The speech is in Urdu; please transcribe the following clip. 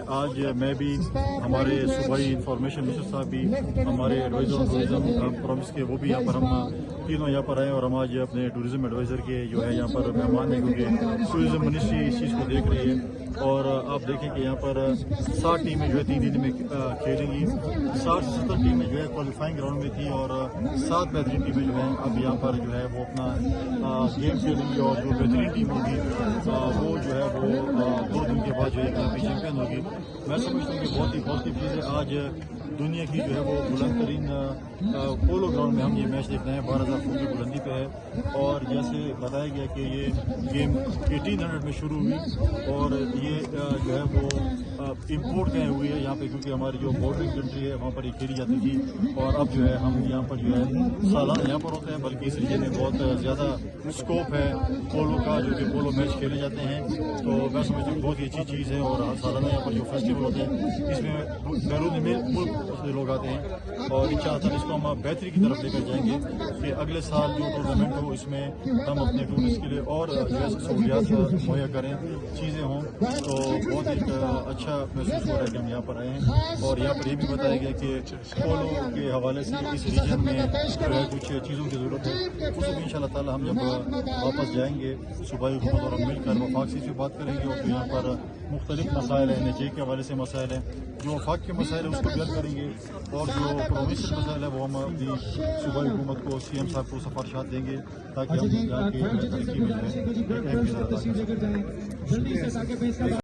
آج میں بھی ہمارے صوبائی انفارمیشن منسٹر صاحب بھی ہمارے ایڈوائزر ٹورزم پرومس کے وہ بھی یہاں پر ہم تینوں یہاں پر آئے اور ہم آج اپنے ٹورزم ایڈوائزر کے جو ہے یہاں پر مہمان ہیں کیونکہ ٹورزم منسٹری اس چیز کو دیکھ رہی ہے اور آپ دیکھیں کہ یہاں پر 60 ٹیمیں جو ہے 3 دن میں کھیلیں گی 60 سے 70 ٹیمیں جو ہے کوالیفائنگ گراؤنڈ میں تھیں اور 7 بہترین ٹیمیں جو ہیں اب یہاں پر جو ہے وہ اپنا گیم کھیلیں گی اور جو بہترین ٹیم ہوگی وہ جو ہے وہ 2 دن کے بعد جو ہے چیمپئن ہوگی. میں سمجھتا ہوں کہ بہت ہی پازیٹیو چیز ہے. آج دنیا کی جو ہے وہ بلند ترین پولو گراؤنڈ میں ہم یہ میچ دیکھ رہے ہیں 12,000 فٹ کی بلندی پہ ہے اور جیسے بتایا گیا کہ یہ گیم 1800 میں شروع ہوئی اور یہ جو ہے وہ امپورٹ گئے ہوئی ہے یہاں پہ کیونکہ ہماری جو بارڈرنگ کنٹری ہے وہاں پر یہ کھیلی جاتی تھی اور اب جو ہے ہم یہاں پر جو ہے سالانہ یہاں پر ہوتے ہیں بلکہ اس ریجن میں بہت زیادہ اسکوپ ہے پولو کا جو کہ پولو میچ کھیلے جاتے ہیں. تو میں سمجھتا ہوں بہت ہی اچھی چیز ہے اور سالانہ یہاں پر جو فیسٹیول ہوتے ہیں اس میں بیرون ملک سے لوگ آتے ہیں اور انشاءاللہ اس کو ہم بہتری کی طرف لے کر جائیں گے کہ اگلے سال جو ٹورنامنٹ ہو اس میں ہم اپنے ٹورسٹ کے لیے اور جو ہے سہولیات مہیا کریں چیزیں ہوں. تو بہت ایک اچھا محسوس ہو رہا ہے کہ ہم یہاں پر آئے ہیں اور یہاں پر یہ بھی بتایا گیا کہ پولو کے حوالے سے اس ریجن میں جو ہے کچھ چیزوں کی ضرورت ہے اس کو بھی انشاءاللہ تعالی ہم جب واپس جائیں گے صوبائی حکومت اور ہم مل کر وفاق سے بات کریں گے اور یہاں پر مختلف مسائل ہیں NHA کے حوالے سے مسائل ہیں جو وفاق کے مسائل ہیں اس کو بھی حل کریں گے اور جو پروونشل مسائل ہے وہ ہم اپنی صوبائی حکومت کو CM صاحب کو سفارشات دیں گے تاکہ ہم یہاں کی ترقی میں جو ہے